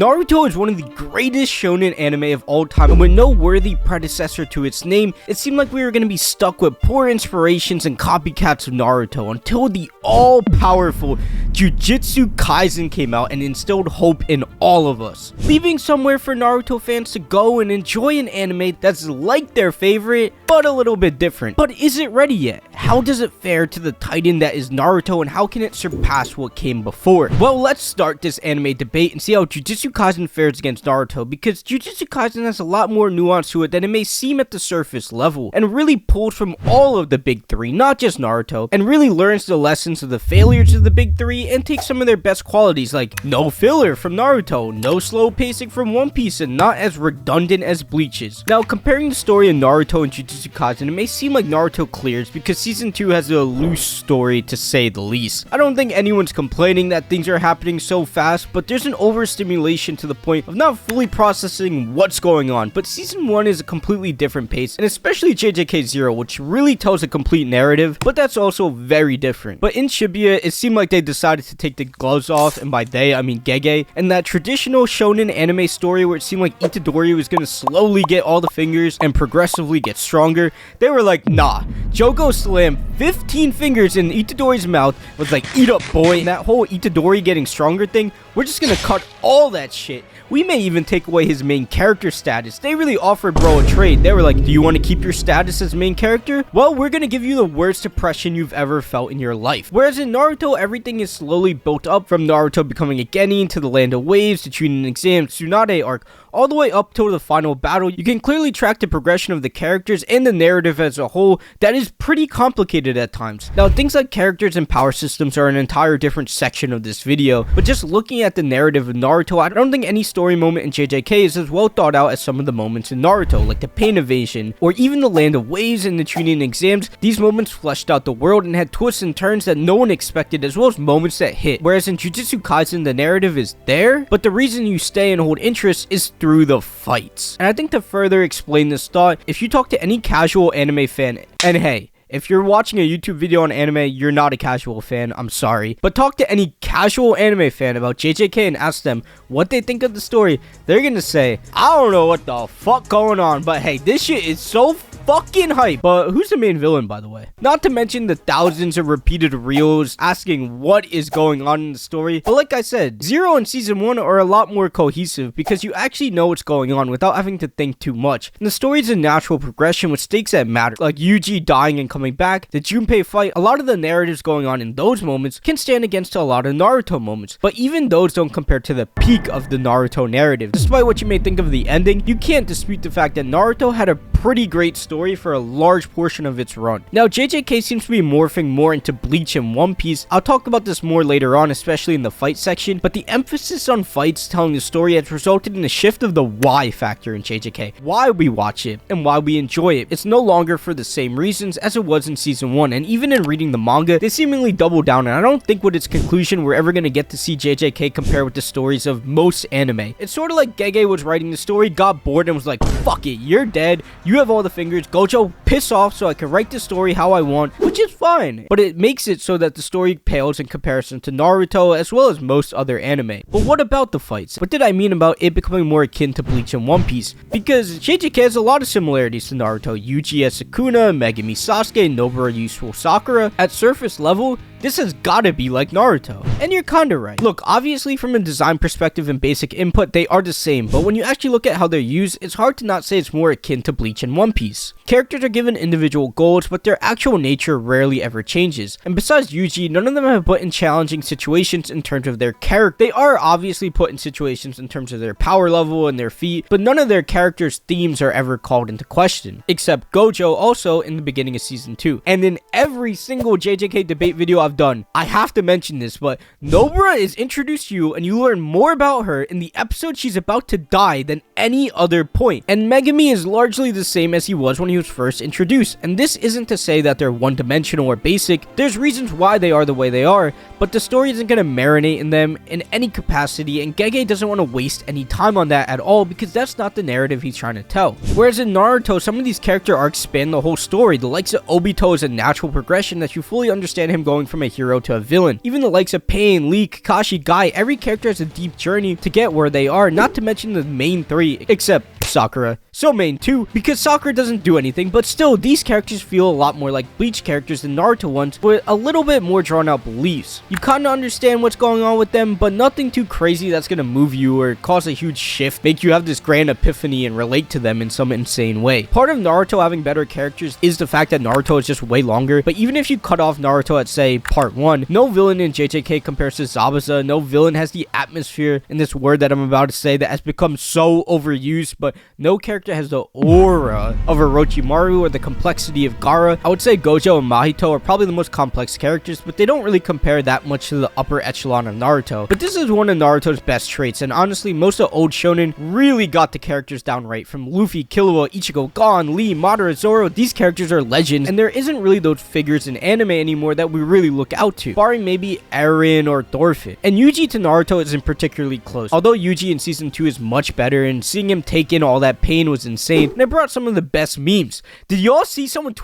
Naruto is one of the greatest shonen anime of all time, and with no worthy predecessor to its name, it seemed like we were going to be stuck with poor inspirations and copycats of Naruto until the all-powerful Jujutsu Kaisen came out and instilled hope in all of us, leaving somewhere for Naruto fans to go and enjoy an anime that's like their favorite, but a little bit different. But is it ready yet? How does it fare to the titan that is Naruto, and how can it surpass what came before? Well, let's start this anime debate and see how Jujutsu Kaisen fares against Naruto, because Jujutsu Kaisen has a lot more nuance to it than it may seem at the surface level, and really pulls from all of the big three, not just Naruto, and really learns the lessons of the failures of the big three and takes some of their best qualities like no filler from Naruto, no slow pacing from One Piece, and not as redundant as Bleach's. Now, comparing the story of Naruto and Jujutsu Kaisen, it may seem like Naruto clears because season 2 has a loose story to say the least. I don't think anyone's complaining that things are happening so fast, but there's an overstimulation to the point of not fully processing what's going on. But season 1 is a completely different pace, and especially JJK 0, which really tells a complete narrative, but that's also very different. But in Shibuya, it seemed like they decided to take the gloves off, and by they I mean Gege, and that traditional shonen anime story where it seemed like Itadori was gonna slowly get all the fingers and progressively get stronger. They were like, nah, Jogo slammed 15 fingers in Itadori's mouth, was like, eat up boy, and that whole Itadori getting stronger thing, we're just gonna cut all that shit. We may even take away his main character status. They really offered bro a trade. They were like, do you want to keep your status as main character? Well, we're gonna give you the worst depression you've ever felt in your life. Whereas in Naruto, everything is slowly built up, from Naruto becoming a genin to the land of waves to Chunin exam, Tsunade arc, all the way up to the final battle. You can clearly track the progression of the characters and the narrative as a whole that is pretty complicated at times. Now, things like characters and power systems are an entire different section of this video, but just looking at the narrative of Naruto, I don't think any story moment in JJK is as well thought out as some of the moments in Naruto, like the pain evasion, or even the land of waves and the Chunin exams. These moments fleshed out the world and had twists and turns that no one expected, as well as moments that hit. Whereas in Jujutsu Kaisen, the narrative is there, but the reason you stay and hold interest is through the fights. And I think to further explain this thought, if you talk to any casual anime fan, and hey, if you're watching a YouTube video on anime, you're not a casual fan, I'm sorry. But talk to any casual anime fan about JJK and ask them what they think of the story, they're gonna say, I don't know what the fuck going on, but hey, this shit is so fucking hype. But who's the main villain, by the way? Not to mention the thousands of repeated reels asking what is going on in the story. But like I said, Zero and season 1 are a lot more cohesive because you actually know what's going on without having to think too much. And the story is a natural progression with stakes that matter, like Yuji dying and coming back, the Junpei fight. A lot of the narratives going on in those moments can stand against a lot of Naruto moments, but even those don't compare to the peak of the Naruto narrative. Despite what you may think of the ending, you can't dispute the fact that Naruto had a pretty great story for a large portion of its run. Now, JJK seems to be morphing more into Bleach and One Piece. I'll talk about this more later on, especially in the fight section, but the emphasis on fights telling the story has resulted in a shift of the why factor in JJK. Why we watch it and why we enjoy it. It's no longer for the same reasons as it was in season 1, and even in reading the manga, they seemingly double down, and I don't think with its conclusion we're ever gonna get to see JJK compare with the stories of most anime. It's sort of like Gege was writing the story, got bored, and was like, fuck it, you're dead, you have all the fingers, Gojo, piss off so I can write the story how I want, which is fine, but it makes it so that the story pales in comparison to Naruto as well as most other anime. But what about the fights? What did I mean about it becoming more akin to Bleach and One Piece? Because JJK has a lot of similarities to Naruto. Yuji as Sukuna, Megumi Sasuke, Nobara useful Sakura. At surface level, this has gotta be like Naruto. And you're kinda right. Look, obviously from a design perspective and basic input, they are the same, but when you actually look at how they're used, it's hard to not say it's more akin to Bleach and One Piece. Characters are given individual goals, but their actual nature rarely ever changes. And besides Yuji, none of them have put in challenging situations in terms of their character. They are obviously put in situations in terms of their power level and their feat, but none of their characters' themes are ever called into question. Except Gojo, also in the beginning of season 2. And in every single JJK debate video I've done, I have to mention this, but Nobara is introduced to you and you learn more about her in the episode she's about to die than any other point. And Megumi is largely the same as he was when he was first introduced. And this isn't to say that they're one-dimensional or basic. There's reasons why they are the way they are, but the story isn't going to marinate in them in any capacity, and Gege doesn't want to waste any time on that at all because that's not the narrative he's trying to tell. Whereas in Naruto, some of these character arcs span the whole story. The likes of Obito is a natural progression that you fully understand him going from from a hero to a villain. Even the likes of Pain, Lee, Kakashi, Guy, every character has a deep journey to get where they are, not to mention the main 3, except Sakura. So main 2, because Sakura doesn't do anything, but still, these characters feel a lot more like Bleach characters than Naruto ones, with a little bit more drawn out beliefs. You kinda understand what's going on with them, but nothing too crazy that's gonna move you or cause a huge shift, make you have this grand epiphany and relate to them in some insane way. Part of Naruto having better characters is the fact that Naruto is just way longer, but even if you cut off Naruto at, say, part 1, no villain in JJK compares to Zabuza, no villain has the atmosphere, and this word that I'm about to say that has become so overused, but no character has the aura of Orochimaru or the complexity of Gaara. I would say Gojo and Mahito are probably the most complex characters, but they don't really compare that much to the upper echelon of Naruto. But this is one of Naruto's best traits, and honestly, most of old shonen really got the characters down right. From Luffy, Killua, Ichigo, Gon, Lee, Madara, Zoro, these characters are legends, and there isn't really those figures in anime anymore that we really look out to, barring maybe Eren or Thorfinn. And Yuji to Naruto isn't particularly close, although Yuji in season 2 is much better, and seeing him take in all that pain was insane, and it brought some of the best memes. Did y'all see someone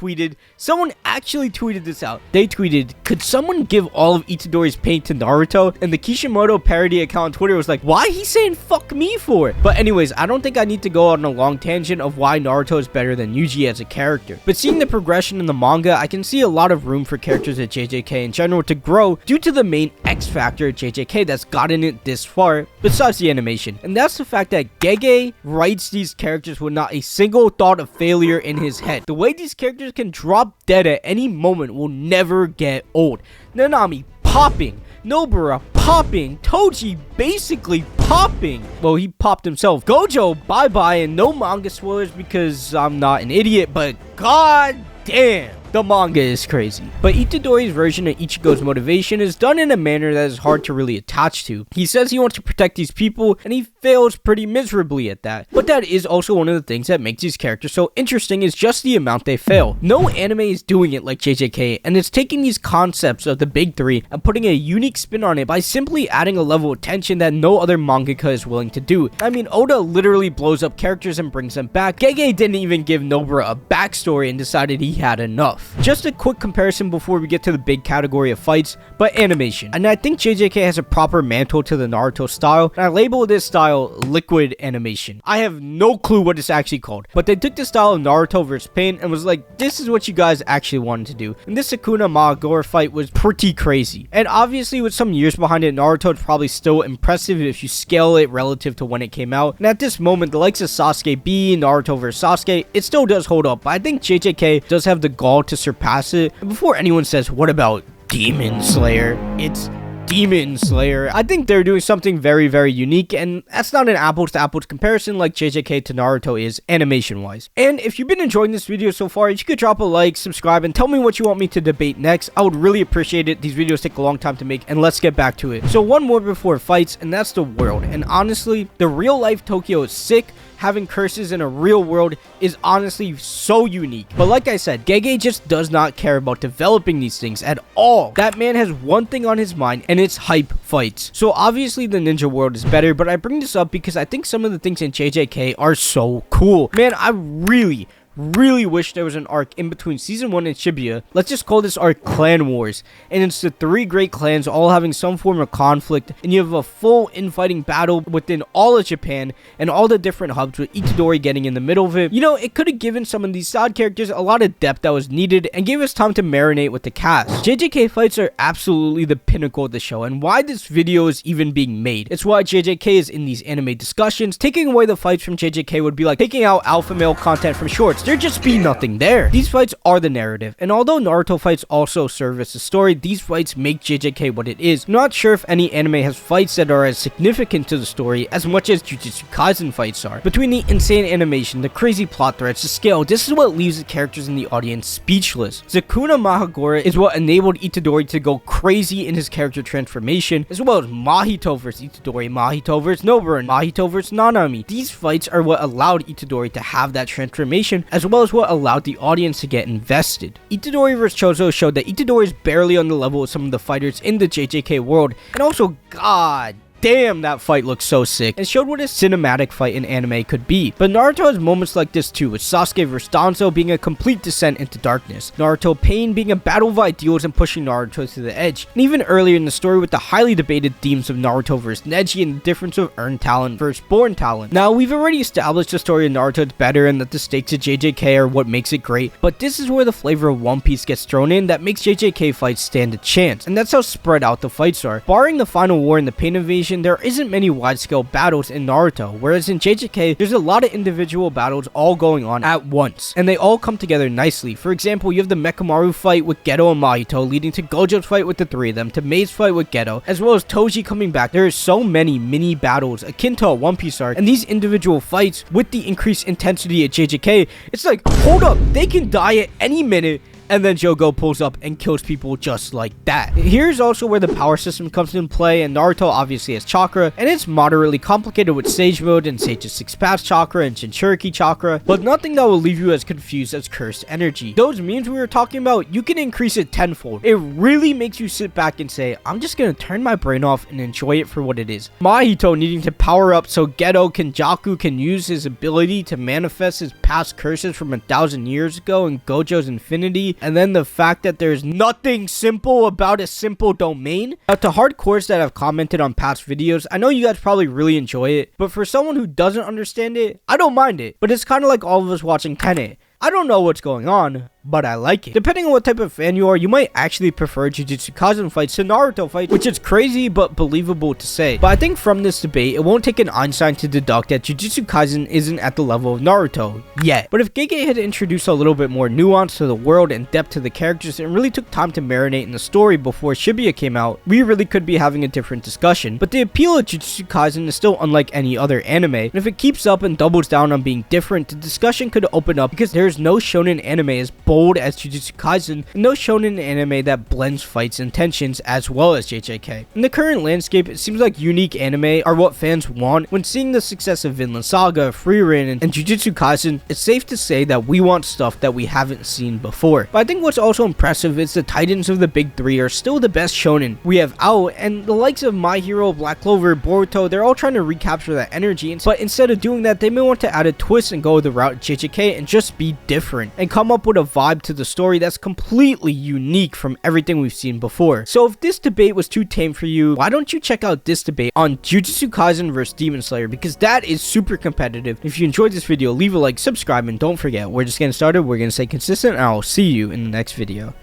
actually tweeted this out? They tweeted, could someone give all of Itadori's pain to Naruto? And the Kishimoto parody account on Twitter was like, why he saying fuck me for it? But anyways, I don't think I need to go on a long tangent of why Naruto is better than Yuji as a character. But seeing the progression in the manga, I can see a lot of room for characters at JJK in general to grow due to the main X factor at JJK that's gotten it this far, besides the animation. And that's the fact that Gege writes these characters with not a single thought of failure in his head. The way these characters can drop dead at any moment will never get old. Nanami popping, Nobara popping, Toji basically popping. Well, he popped himself. Gojo bye-bye, and no manga spoilers because I'm not an idiot, but god damn, the manga is crazy. But Itadori's version of Ichigo's motivation is done in a manner that is hard to really attach to. He says he wants to protect these people, and he fails pretty miserably at that. But that is also one of the things that makes these characters so interesting, is just the amount they fail. No anime is doing it like JJK, and it's taking these concepts of the big 3 and putting a unique spin on it by simply adding a level of tension that no other mangaka is willing to do. I mean, Oda literally blows up characters and brings them back. Gege didn't even give Nobara a backstory and decided he had enough. Just a quick comparison before we get to the big category of fights, but animation. And I think JJK has a proper mantle to the Naruto style, and I label this style liquid animation. I have no clue what it's actually called, but they took the style of Naruto vs Pain and was like, this is what you guys actually wanted to do. And this Sukuna Mahagore fight was pretty crazy. And obviously with some years behind it, Naruto is probably still impressive if you scale it relative to when it came out. And at this moment, the likes of Sasuke B, Naruto vs Sasuke, it still does hold up, but I think JJK does have the gall to surpass it. And before anyone says, what about Demon Slayer? It's Demon Slayer. I think they're doing something very, very unique, and that's not an apples to apples comparison like JJK to Naruto is animation wise. And if you've been enjoying this video so far, you could drop a like, subscribe, and tell me what you want me to debate next. I would really appreciate it. These videos take a long time to make, and let's get back to it. So one more before fights, and that's the world. And honestly, the real life Tokyo is sick. Having curses in a real world is honestly so unique. But like I said, Gege just does not care about developing these things at all. That man has one thing on his mind, and it's hype fights. So obviously the ninja world is better, but I bring this up because I think some of the things in JJK are so cool. Man, I really wish there was an arc in between season 1 and Shibuya. Let's just call this arc Clan Wars, and it's the 3 great clans all having some form of conflict, and you have a full infighting battle within all of Japan and all the different hubs, with Itadori getting in the middle of it. You know, it could have given some of these side characters a lot of depth that was needed and gave us time to marinate with the cast. JJK fights are absolutely the pinnacle of the show, and why this video is even being made. It's why JJK is in these anime discussions. Taking away the fights from JJK would be like taking out alpha male content from shorts. There'd just be nothing there. These fights are the narrative, and although Naruto fights also serve as a story, these fights make JJK what it is. I'm not sure if any anime has fights that are as significant to the story as much as Jujutsu Kaisen fights are. Between the insane animation, the crazy plot threads, the scale, this is what leaves the characters in the audience speechless. Sukuna Mahagore is what enabled Itadori to go crazy in his character transformation, as well as Mahito vs Itadori, Mahito vs Nobara, and Mahito vs Nanami. These fights are what allowed Itadori to have that transformation, as well as what allowed the audience to get invested. Itadori vs Chozo showed that Itadori is barely on the level of some of the fighters in the JJK world, and also, god damn, that fight looks so sick, and showed what a cinematic fight in anime could be. But Naruto has moments like this too, with Sasuke vs Danzo being a complete descent into darkness, Naruto Pain being a battle of ideals and pushing Naruto to the edge, and even earlier in the story with the highly debated themes of Naruto vs Neji and the difference of earned talent versus born talent. Now, we've already established the story of Naruto is better and that the stakes of JJK are what makes it great, but this is where the flavor of One Piece gets thrown in that makes JJK fights stand a chance, and that's how spread out the fights are. Barring the final war and the Pain Invasion, there isn't many wide-scale battles in Naruto, whereas in JJK, there's a lot of individual battles all going on at once, and they all come together nicely. For example, you have the Mechamaru fight with Geto and Mahito, leading to Gojo's fight with the three of them, to Mei's fight with Geto, as well as Toji coming back. There are so many mini battles akin to a One Piece arc, and these individual fights, with the increased intensity at JJK, it's like, hold up, they can die at any minute, and then Jogo pulls up and kills people just like that. Here's also where the power system comes into play, and Naruto obviously has chakra, and it's moderately complicated with Sage Mode and Sage's 6 Paths chakra and Jinchuriki chakra, but nothing that will leave you as confused as cursed energy. Those memes we were talking about, you can increase it tenfold. It really makes you sit back and say, I'm just gonna turn my brain off and enjoy it for what it is. Mahito needing to power up so Jaku can use his ability to manifest his past curses from 1,000 years ago in Gojo's infinity, and then the fact that there's nothing simple about a simple domain. Now, to hardcores that have commented on past videos, I know you guys probably really enjoy it, but for someone who doesn't understand it, I don't mind it. But it's kind of like all of us watching Tenet. I don't know what's going on, but I like it. Depending on what type of fan you are, you might actually prefer Jujutsu Kaisen fights to Naruto fights, which is crazy but believable to say. But I think from this debate, it won't take an Einstein to deduct that Jujutsu Kaisen isn't at the level of Naruto yet. But if Gege had introduced a little bit more nuance to the world and depth to the characters and really took time to marinate in the story before Shibuya came out, we really could be having a different discussion. But the appeal of Jujutsu Kaisen is still unlike any other anime, and if it keeps up and doubles down on being different, the discussion could open up because there's no shonen anime as bold as Jujutsu Kaisen, and no shonen anime that blends fights and tensions as well as JJK. In the current landscape, it seems like unique anime are what fans want. When seeing the success of Vinland Saga, Frieren, and Jujutsu Kaisen, it's safe to say that we want stuff that we haven't seen before. But I think what's also impressive is the titans of the big three are still the best shonen we have out, and the likes of My Hero, Black Clover, Boruto, they're all trying to recapture that energy, but instead of doing that, they may want to add a twist and go the route JJK and just be different and come up with a vibe to the story that's completely unique from everything we've seen before. So if this debate was too tame for you, why don't you check out this debate on Jujutsu Kaisen vs Demon Slayer, because that is super competitive. If you enjoyed this video, leave a like, subscribe, and don't forget, we're just getting started, we're gonna stay consistent, and I'll see you in the next video.